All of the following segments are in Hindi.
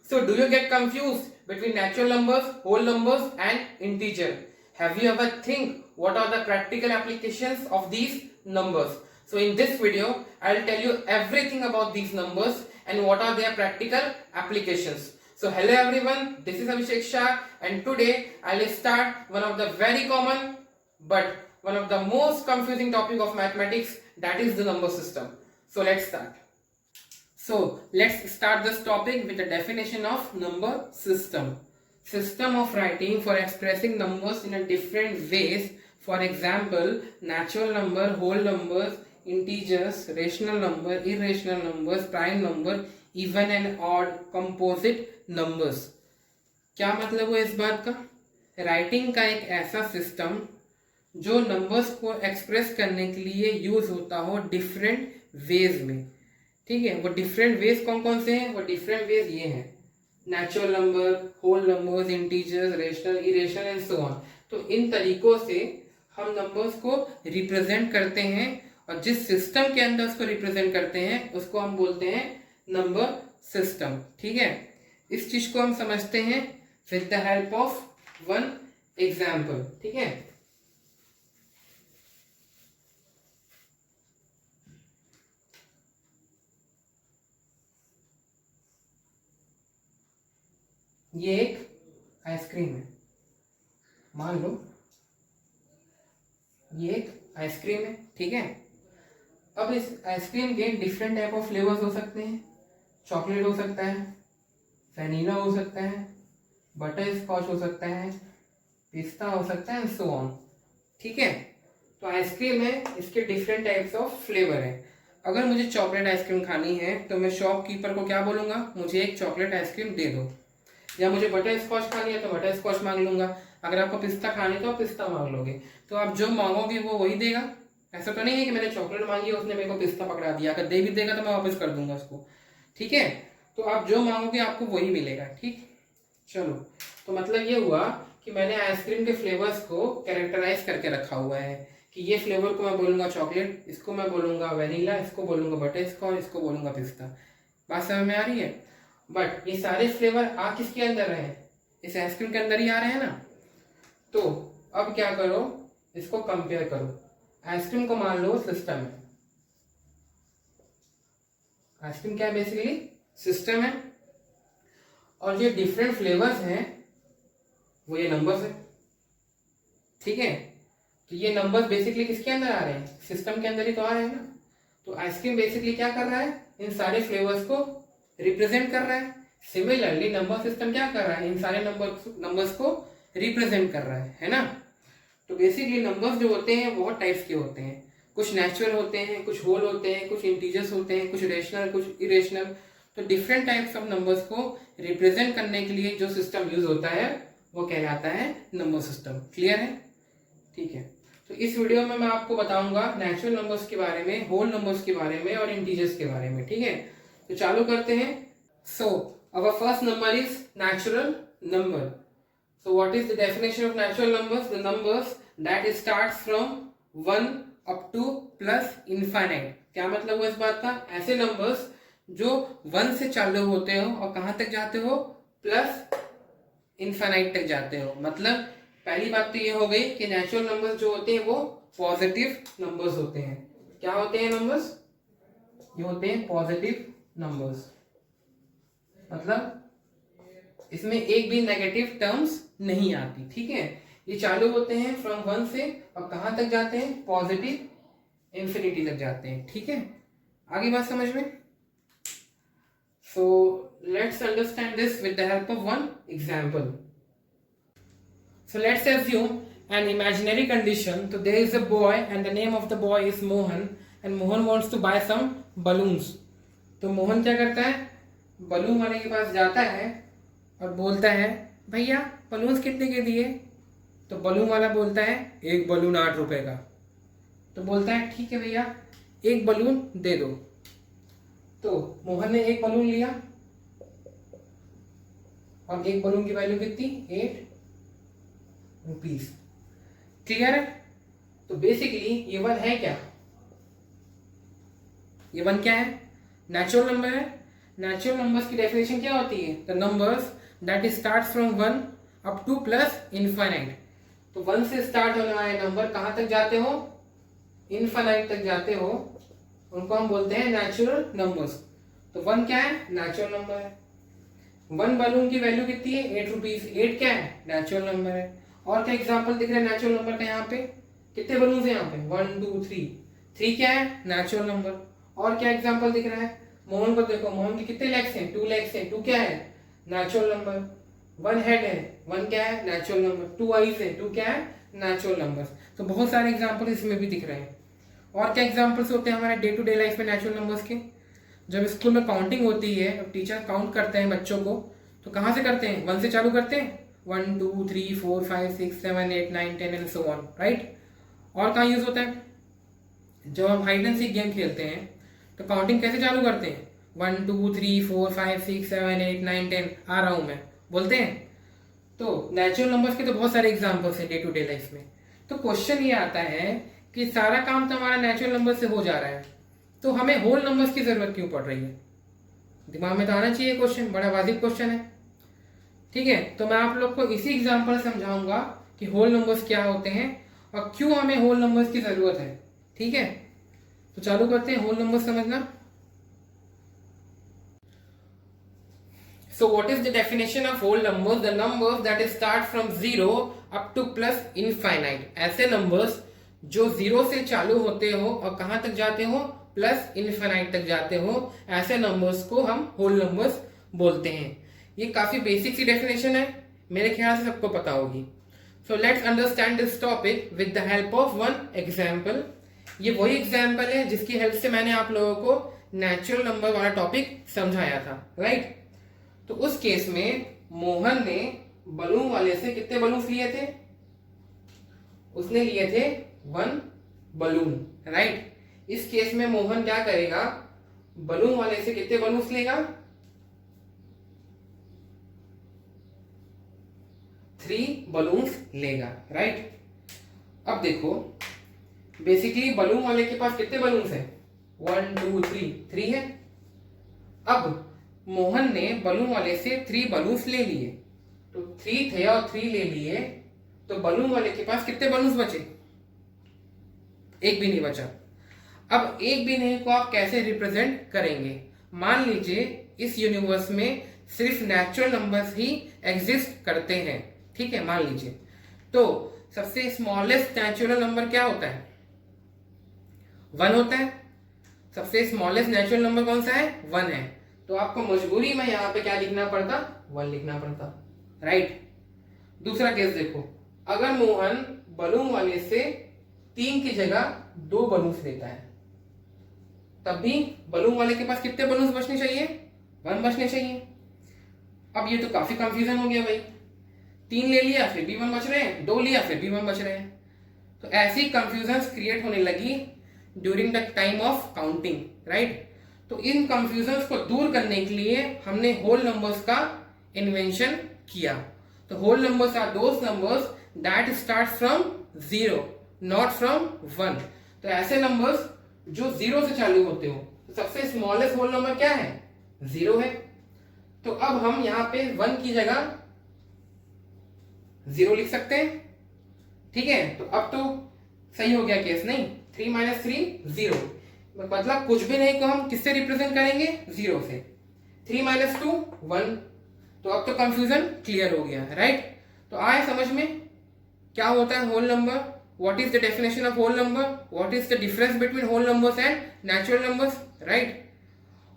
So do you get confused between natural numbers, whole numbers and integer? Have you ever think what are the practical applications of these numbers? So in this video, I will tell you everything about these numbers and what are their practical applications. So hello everyone, this is Abhishek Shah and today I will start one of the very common but one of the most confusing topic of mathematics, that is the number system. So let's start. So let's start this topic with the definition of number system. System of writing for expressing numbers in a different ways. For example, natural number, whole numbers, integers, rational number, irrational numbers, prime number, even and odd, composite numbers. क्या मतलब हुआ इस बात का? राइटिंग का एक ऐसा सिस्टम जो नंबर्स को एक्सप्रेस करने के लिए यूज होता हो डिफरेंट वेज में. ठीक है, वो डिफरेंट वेज कौन कौन से हैं? वो डिफरेंट वेज ये हैं: natural number, whole numbers, integers, rational, irrational and so on. तो इन तरीकों से हम नंबर्स को रिप्रेजेंट करते हैं और जिस सिस्टम के अंदर उसको रिप्रेजेंट करते हैं उसको हम बोलते हैं नंबर सिस्टम. ठीक है, इस चीज को हम समझते हैं with the help of one example. ठीक है, ये एक आइसक्रीम है, मान लो ये एक आइसक्रीम है. ठीक है, अब इस आइसक्रीम के डिफरेंट टाइप ऑफ फ्लेवर्स हो सकते हैं. चॉकलेट हो सकता है, वैनिला हो सकता है, बटर स्कॉच हो सकता है, पिस्ता हो सकता है एंड सो ऑन. ठीक है, तो आइसक्रीम है, इसके डिफरेंट टाइप्स ऑफ फ्लेवर है. अगर मुझे चॉकलेट आइसक्रीम खानी है तो मैं शॉपकीपर को क्या बोलूंगा? मुझे एक चॉकलेट आइसक्रीम दे दो. या मुझे बटर स्कॉच खानी है तो बटर स्कॉच मांग लूंगा. अगर आपको पिस्ता खानी है तो आप पिस्ता मांग लोगे. तो आप जो मांगोगे वो वही देगा. ऐसा तो नहीं है कि मैंने चॉकलेट मांगी उसने मेरे को पिस्ता पकड़ा दिया. अगर दे भी देगा तो मैं वापस कर दूंगा उसको. ठीक है, तो आप जो मांगोगे आपको वही मिलेगा. ठीक, चलो, तो मतलब ये हुआ कि मैंने आइसक्रीम के फ्लेवर्स को कैरेक्टराइज करके रखा हुआ है कि ये फ्लेवर को मैं बोलूंगा चॉकलेट, इसको मैं बोलूंगा वेनिला, इसको बोलूंगा बटर स्कॉच, इसको बोलूंगा पिस्ता. बात समझ में आ रही है? बट ये सारे फ्लेवर आ किसके अंदर रहे हैं? इस आइसक्रीम के अंदर ही आ रहे हैं ना. तो अब क्या करो, इसको कंपेयर करो. आइसक्रीम को मान लो सिस्टम है. आइसक्रीम क्या है? बेसिकली सिस्टम है. और ये डिफरेंट फ्लेवर्स हैं वो ये नंबर्स है. ठीक है, तो ये नंबर्स बेसिकली किसके अंदर आ रहे हैं? सिस्टम के अंदर ही तो आ रहे हैं ना. तो आइसक्रीम बेसिकली क्या कर रहा है? इन सारे फ्लेवर्स को रिप्रेजेंट कर रहा है. सिमिलरली नंबर सिस्टम क्या कर रहा है? इन सारे नंबर्स को रिप्रेजेंट कर रहा है ना. तो बेसिकली नंबर्स जो होते हैं बहुत टाइप्स के होते हैं. कुछ नेचुरल होते हैं, कुछ होल होते हैं, कुछ इंटीजर्स होते हैं, कुछ रेशनल, कुछ इरेशनल. तो डिफरेंट टाइप्स ऑफ नंबर्स को रिप्रेजेंट करने के लिए जो सिस्टम यूज होता है वो कहलाता है नंबर सिस्टम. क्लियर है? ठीक है, तो इस वीडियो में मैं आपको बताऊंगा नेचुरल नंबर्स के बारे में, होल नंबर्स के बारे में और इंटीजर्स के बारे में. ठीक है, तो चालू करते हैं. सो our first number is natural number. So what is the definition of natural numbers? The numbers that starts from 1 up to plus infinite. क्या मतलब हुआ इस बात का? ऐसे नंबर्स जो 1 से चालू होते हो और कहां तक जाते हो? प्लस इनफाइनाइट तक जाते हो. मतलब पहली बात तो ये हो गई कि नेचुरल नंबर्स जो होते हैं वो पॉजिटिव नंबर्स होते हैं. क्या होते हैं नंबर्स? ये होते हैं पॉजिटिव नंबर्स. मतलब इसमें एक भी नेगेटिव टर्म्स नहीं आती. ठीक है, ये चालू होते हैं फ्रॉम 1 से और कहां तक जाते हैं? पॉजिटिव इंफिनिटी तक जाते हैं. ठीक है, आगे बात समझ में. So let's understand this with the help of one example. So let's assume an imaginary condition. So there is a boy and the name of the boy is Mohan and Mohan wants to buy some balloons. तो मोहन क्या करता है? बलून वाले के पास जाता है और बोलता है भैया बलून्स कितने के दिए? तो बलून वाला बोलता है एक बलून 8 रुपए का. तो बोलता है ठीक है भैया एक बलून दे दो. तो मोहन ने एक बलून लिया और एक बलून की वैल्यू कितनी? 8 रुपीस. क्लियर है? तो बेसिकली ये वन है क्या? ये वन क्या है? नेचुरल नंबर है. नेचुरल नंबर्स की डेफिनेशन क्या होती है? The numbers that start from 1 up two plus infinite. तो 1 से स्टार्ट होने वाले नंबर कहां तक जाते हो? इनफाइनाइट तक जाते हो, उनको हम बोलते हैं नेचुरल नंबर्स। तो 1 क्या है? नेचुरल नंबर है। 1 बलून की वैल्यू कितनी है? 8 रुपीज। 8 क्या है? नेचुरल नंबर है। और क्या एग्जांपल दिख रहा है नेचुरल नंबर का? यहाँ पे कितने बलून है? यहाँ पे 1 2 3। 3 क्या है? Natural number. और क्या एग्जांपल दिख रहा है? मोहन को देखो, मोहन के कितने लेग्स हैं? 2 लेग्स हैं। 2 क्या है? Natural number. 1 हेड है, 1 क्या है? Natural number. 2 आईज है, 2 क्या है? Natural number. तो बहुत सारे एग्जांपल इसमें भी दिख रहे हैं। और क्या एग्जांपल्स होते हैं हमारे डे टू डे लाइफ में नेचुरल नंबर्स के? जब स्कूल में काउंटिंग होती है, टीचर काउंट करते हैं बच्चों को, तो कहां से करते हैं? 1 से चालू करते हैं। 1 2 3 4 5 6 7 8 9 10 एंड सो ऑन, राइट? और कहाँ यूज होता है? जब हम हाइड एंड सीक गेम खेलते हैं तो काउंटिंग कैसे चालू करते हैं? 1 2 3 4 5 6 7 8 9 10 आ रहा हूं मैं, बोलते हैं। तो नेचुरल नंबर्स के तो बहुत सारे एग्जांपल्स हैं डे टू डे लाइफ में। तो क्वेश्चन ये आता है कि सारा काम तो हमारा नेचुरल नंबर से हो जा रहा है, तो हमें होल नंबर्स की जरूरत क्यों पड़ रही है? दिमाग में तो आना चाहिए क्वेश्चन, बड़ा वाजिब क्वेश्चन है। ठीक है, तो मैं आप लोग को इसी एग्जांपल समझाऊंगा कि होल नंबर्स क्या होते हैं और क्यों हमें होल नंबर्स की जरूरत है। ठीक है, तो चालू करते हैं होल नंबर्स समझना। So what is the definition of whole numbers? The numbers that start from 0 up to plus infinite. ऐसे नंबर्स जो 0 से चालू होते हो और कहां तक जाते हो? प्लस इनफाइनाइट तक जाते हो, ऐसे नंबर्स को हम होल नंबर्स बोलते हैं। ये काफी बेसिक सी डेफिनेशन है, मेरे ख्याल से सबको पता होगी। So let's understand this topic with the help of one example. ये वही एग्जाम्पल है जिसकी हेल्प से मैंने आप लोगों को नेचुरल नंबर वाला टॉपिक समझाया था, राइट? तो उस केस में मोहन ने बलून वाले से कितने बलून लिए थे? उसने लिए थे 1 बलून, राइट? इस केस में मोहन क्या करेगा? बलून वाले से कितने बलून लेगा? 3 बलून्स लेगा, राइट? अब देखो, बेसिकली बलून वाले के पास कितने बलून्स हैं? 1 2 3, 3 है। अब मोहन ने बलून वाले से 3 बलून्स ले लिए, तो 3 थे और 3 ले लिए, तो बलून वाले के पास कितने बलून्स बचे? एक भी नहीं बचा। अब एक भी नहीं को आप कैसे रिप्रेजेंट करेंगे? मान लीजिए इस यूनिवर्स में सिर्फ नेचुरल नंबर्स ही एग्जिस्ट करते हैं, ठीक है, मान लीजिए। तो सबसे स्मॉलेस्ट नेचुरल नंबर क्या होता है? 1 होता है। सबसे स्मॉलेस्ट नेचुरल नंबर कौन सा है? 1 है। तो आपको मजबूरी में यहां पे क्या लिखना पड़ता? 1 लिखना पड़ता, राइट? दूसरा केस देखो, अगर मोहन बलून वाले से 3 की जगह 2 बलून्स लेता है, तब भी बलून वाले के पास कितने बलून्स बचने चाहिए? 1 बचने चाहिए। अब ये तो काफी कंफ्यूजन हो गया भाई, 3 ले लिया फिर भी 1 बच रहे हैं, 2 लिया फिर भी 1 बच रहे हैं। तो ऐसी कंफ्यूजन क्रिएट होने लगी during the time of counting, right? तो इन कंफ्यूजन को दूर करने के लिए हमने होल नंबर्स का इन्वेंशन किया। तो whole numbers are those numbers that start from 0 not from 1। तो ऐसे नंबर्स जो 0 से चालू होते हो। तो सबसे स्मॉलेस्ट होल नंबर क्या है? 0 है। तो अब हम यहां पे 1 की जगह 0 लिख सकते हैं, ठीक है? तो अब तो सही हो गया केस, नहीं? 3 - 3 0, मतलब कुछ भी नहीं को हम किससे रिप्रेजेंट करेंगे? 0 से। 3 - 2 1। तो अब तो कंफ्यूजन क्लियर हो गया, राइट? तो आए समझ में क्या होता है whole number, what is the definition of whole number, what is the difference between whole numbers and natural numbers, right?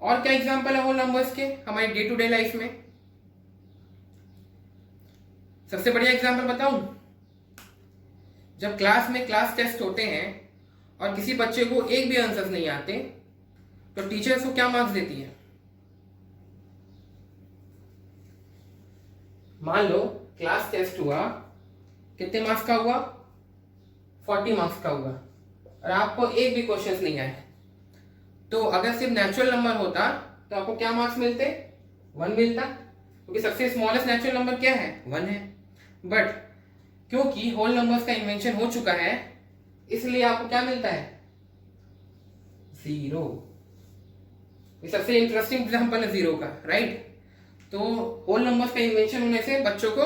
और क्या एग्जांपल है होल नंबर्स के हमारे डे टू डे लाइफ में? सबसे बढ़िया एग्जांपल बताऊं, जब क्लास में क्लास टेस्ट होते हैं और किसी बच्चे को एक भी आंसर नहीं आते, तो टीचर उसको क्या मार्क्स देती है? मान लो क्लास टेस्ट हुआ, कितने मार्क्स का हुआ? 40 मार्क्स का हुआ, और आपको एक भी क्वेश्चन नहीं आए। तो अगर सिर्फ नेचुरल नंबर होता तो आपको क्या मार्क्स मिलते? 1 मिलता, क्योंकि सबसे स्मॉलेस्ट नेचुरल नंबर क्या है? 1 है। बट क्योंकि होल नंबर्स का इन्वेंशन हो चुका है, इसलिए आपको क्या मिलता है? 0। ये सबसे इंटरेस्टिंग एग्जांपल है जीरो का, राइट। तो होल नंबर्स का इन्वेंशन होने से बच्चों को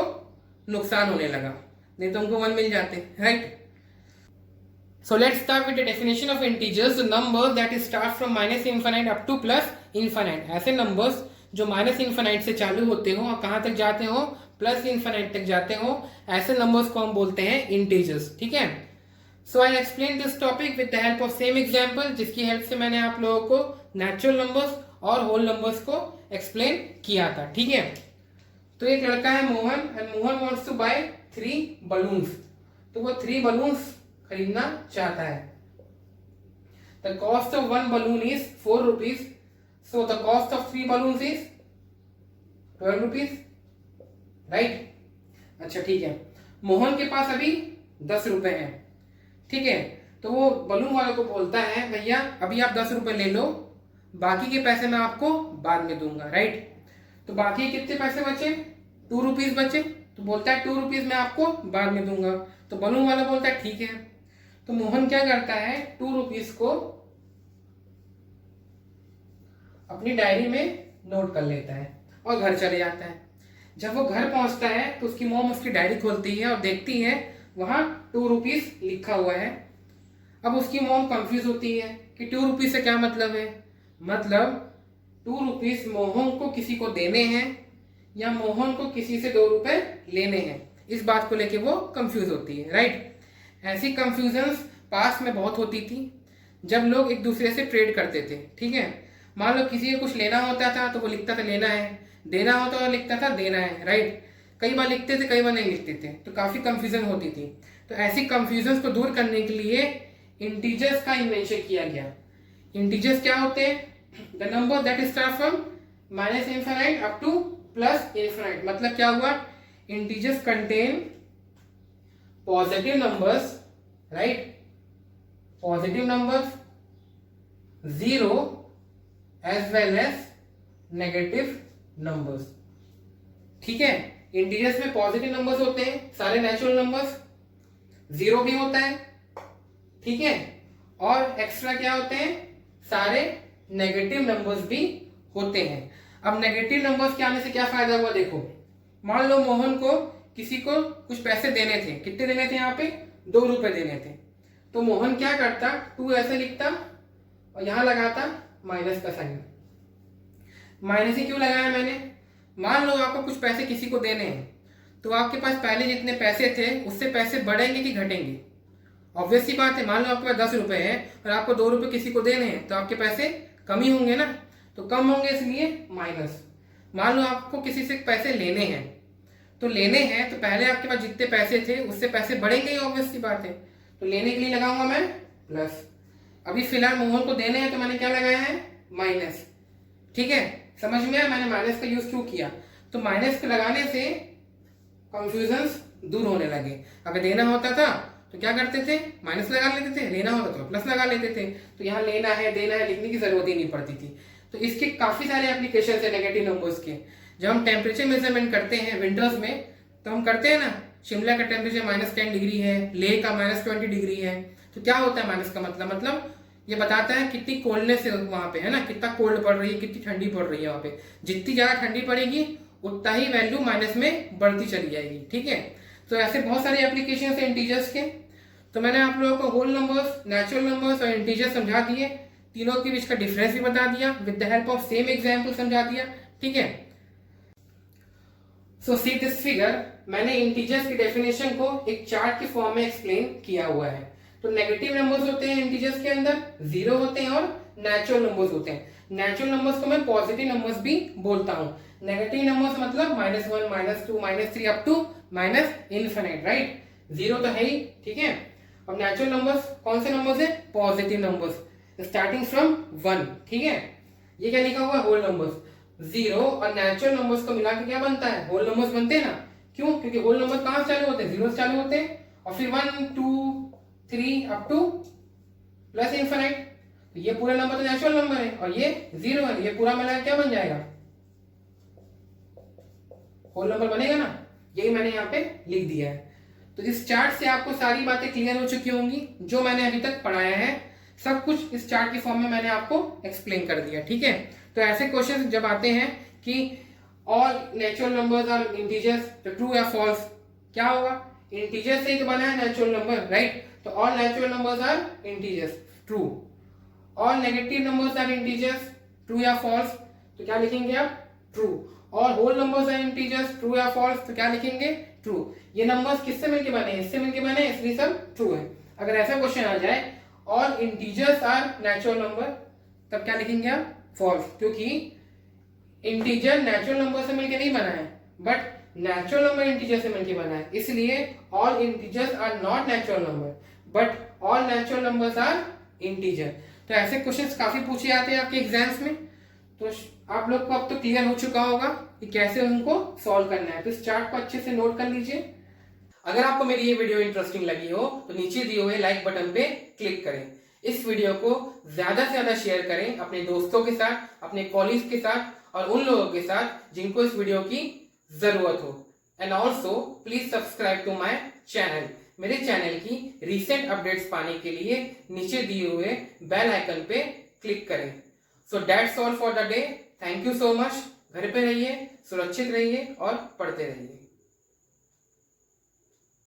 नुकसान होने लगा, नहीं तो उनको 1 मिल जाते, right. So let's start with the definition of integers, the numbers that start from minus infinite up to plus infinite। ऐसे numbers जो माइनस इन्फाइनाइट से चालू होते हो और कहाँ तक जाते हो, प्लस इन्फाइनाइट तक जाते हो, ऐसे नंबर्स को हम बोलते हैं इंटीजर्स, ठीक है। So I explain this topic with the help of same example, जिसकी हेल्प से मैंने आप लोगों को नेचुरल नंबर्स और होल नंबर्स को एक्सप्लेन किया था, ठीक है। तो एक लड़का है Mohan, and Mohan wants to buy 3 balloons. तो वो 3 बलून्स खरीदना चाहता है। The cost of 1 balloon is 4 rupees, so the cost of 3 balloons is 12 rupees, right. अच्छा ठीक है, मोहन के पास अभी 10 रुपए हैं, ठीक है। तो वो बलून वाले को बोलता है भैया अभी आप 10 रुपए ले लो, बाकी के पैसे मैं आपको बाद में दूंगा, राइट। तो बाकी कितने पैसे बचे, 2 रुपीज बचे। तो बोलता है 2 रुपीज मैं आपको बाद में दूंगा। तो बलून वाला बोलता है ठीक है। तो मोहन क्या करता है, 2 रुपीज को अपनी डायरी में नोट कर लेता है और घर चले जाता है। जब वो घर पहुंचता है तो उसकी मॉम उसकी डायरी खोलती है और देखती है वहां 2 रुपीज लिखा हुआ है। अब उसकी मॉम कंफ्यूज होती है कि 2 रुपीज से क्या मतलब है, मतलब 2 रुपीज मोहन को किसी को देने हैं या मोहन को किसी से 2 रुपए लेने हैं। इस बात को लेके वो कंफ्यूज होती है, राइट। ऐसी कंफ्यूजन्स पास्ट में बहुत होती थी जब लोग एक दूसरे से ट्रेड करते थे, ठीक है। मान लो किसी को कुछ लेना होता था तो वो लिखता था लेना है, देना होता तो लिखता था देना है, राइट। कई बार लिखते थे, कई बार नहीं लिखते थे, तो काफी कंफ्यूजन होती थी। तो ऐसी कंफ्यूजन को दूर करने के लिए इंटीजर्स का इन्वेंशन किया गया। इंटीजर्स क्या होते हैं, the number that start from minus infinite up two plus infinite. मतलब क्या हुआ, integers contain positive numbers, right, positive numbers, 0 as well as negative numbers, ठीक है। इंटीजर्स में पॉजिटिव नंबर्स होते हैं, सारे नेचुरल नंबर्स, 0 भी होता है, ठीक है, और एक्स्ट्रा क्या होते हैं, सारे नेगेटिव नंबर्स भी होते हैं। अब नेगेटिव नंबर्स के आने से क्या फायदा हुआ, देखो मान लो मोहन को किसी को कुछ पैसे देने थे, कितने देने थे, यहाँ पे 2 रुपए देने थे। तो मोहन क्या करता, 2 ऐसे लिखता और यहां लगाता माइनस का साइन। माइनस ही क्यों लगाया मैंने, मान लो आपको कुछ पैसे किसी को देने हैं, तो आपके पास पहले जितने पैसे थे उससे पैसे बढ़ेंगे कि घटेंगे। ऑब्वियस सी बात है, मान लो आपके पास 10 रुपए हैं और आपको 2 रुपए किसी को देने हैं, तो आपके पैसे कम ही होंगे ना, तो कम होंगे इसलिए माइनस। मान लो आपको किसी से पैसे लेने हैं, तो लेने हैं तो पहले आपके पास जितने पैसे थे उससे पैसे बढ़ेंगे ही, ऑब्वियस सी बात है। तो लेने के लिए लगाऊंगा मैं प्लस। अभी फिलहाल मोहन को देने हैं तो मैंने क्या लगाया है, माइनस, ठीक है। समझ में आया मैंने माइनस का यूज क्यों किया। तो माइनस के लगाने से कंफ्यूजन्स दूर होने लगे। अगर देना होता था तो क्या करते थे, माइनस लगा लेते थे, लेना होता तो प्लस लगा लेते थे, तो यहाँ लेना है देना है लिखने की जरूरत ही नहीं पड़ती थी। तो इसके काफी सारे एप्लीकेशन है नेगेटिव नंबर्स के। जब हम टेम्परेचर मेजरमेंट करते हैं विंटर्स में, तो हम करते हैं ना, शिमला का टेम्परेचर -10 डिग्री है, लेह का -20 डिग्री है। तो क्या होता है माइनस का मतलब ये बताता है कितनी कोल्डनेस है वहां पे, है ना, कितना कोल्ड पड़ रही है, कितनी ठंडी पड़ रही है वहां पे। जितनी ज्यादा ठंडी पड़ेगी उतना ही वैल्यू माइनस में बढ़ती चली जाएगी, ठीक है। तो ऐसे बहुत सारे एप्लीकेशन है इंटीजर्स के। तो मैंने आप लोगों को होल नंबर्स, नेचुरल नंबर्स और इंटीजर्स समझा दिए, तीनों के बीच का डिफरेंस भी बता दिया, with the help of same example समझा दिया, ठीक है। सो सी दिस फिगर, मैंने इंटीजर्स की डेफिनेशन को एक चार्ट के फॉर्म में एक्सप्लेन किया हुआ है। तो नेगेटिव नंबर्स होते हैं इंटीजर्स के अंदर, 0 होते हैं और नेचुरल नंबर्स होते हैं। नेचुरल नंबर्स को मैं पॉजिटिव नंबर्स भी बोलता हूँ। नेगेटिव नंबर्स मतलब -1, -2, -3 अप टू इन्फिनिट, राइट। 0 तो है ही, ठीक है। अब नेचुरल नंबर्स कौन से नंबर्स है, पॉजिटिव नंबर्स स्टार्टिंग फ्रॉम 1, ठीक है। ये क्या लिखा हुआ है, होल नंबर्स। 0 और नेचुरल नंबर्स को मिला के क्या बनता है, होल नंबर्स बनते हैं ना। क्यों, क्योंकि होल नंबर्स कहां से चालू होते हैं, 0 से चालू होते हैं, और फिर 1, 2, 3 अप टू प्लस इन्फिनिट। तो ये पूरा नंबर तो नेचुरल नंबर है और ये 0 है, ये पूरा मिला क्या बन जाएगा, होल नंबर बनेगा ना। यही मैंने यहाँ पे लिख दिया है। तो इस चार्ट से आपको सारी बातें क्लियर हो चुकी होंगी जो मैंने अभी तक पढ़ाया है। सब कुछ इस चार्ट की फॉर्म में मैंने आपको एक्सप्लेन कर दिया, ठीक है। तो ऐसे क्वेश्चन जब आते हैं कि all natural numbers are integers, तो ट्रू या फॉल्स, क्या होगा, इंटीजर से ही तो बना है नेचुरल नंबर, राइट। तो all natural numbers are integers, true. All negative numbers are integers, true या फॉल्स, तो क्या लिखेंगे आप, ट्रू। और whole numbers are integers, true या फॉल्स, तो क्या लिखेंगे, ट्रू। ये नंबर्स किससे मिलके बने हैं, इससे मिलके बने हैं, इसलिए सब ट्रू है। अगर ऐसा क्वेश्चन आ जाए all integers are natural number, तब क्या लिखेंगे आप, फॉल्स, क्योंकि इंटीजर नेचुरल नंबर से मिलके नहीं बना है, बट नेचुरल नंबर इंटीजर से मिलके बना है, इसलिए all integers are not natural number but all natural numbers are integer. तो ऐसे क्वेश्चंस काफी पूछे जाते हैं आपके एग्जाम्स में, तो आप लोग को अब तो क्लियर हो चुका होगा कि कैसे उनको सॉल्व करना है। तो इस चार्ट को अच्छे से नोट कर लीजिए। अगर आपको मेरी ये वीडियो इंटरेस्टिंग लगी हो तो नीचे दिए हुए लाइक बटन पे क्लिक करें, इस वीडियो को ज्यादा से ज्यादा शेयर करें अपने दोस्तों के साथ, अपने कॉलीग के साथ और उन लोगों के साथ जिनको इस वीडियो की जरूरत हो। And also please subscribe to my channel. मेरे चैनल की रीसेंट अपडेट्स पाने के लिए नीचे दिए हुए बेल आइकन पे क्लिक करें। So that's all for the day. Thank you so much. घर पे रहिए, सुरक्षित रहिए और पढ़ते रहिए।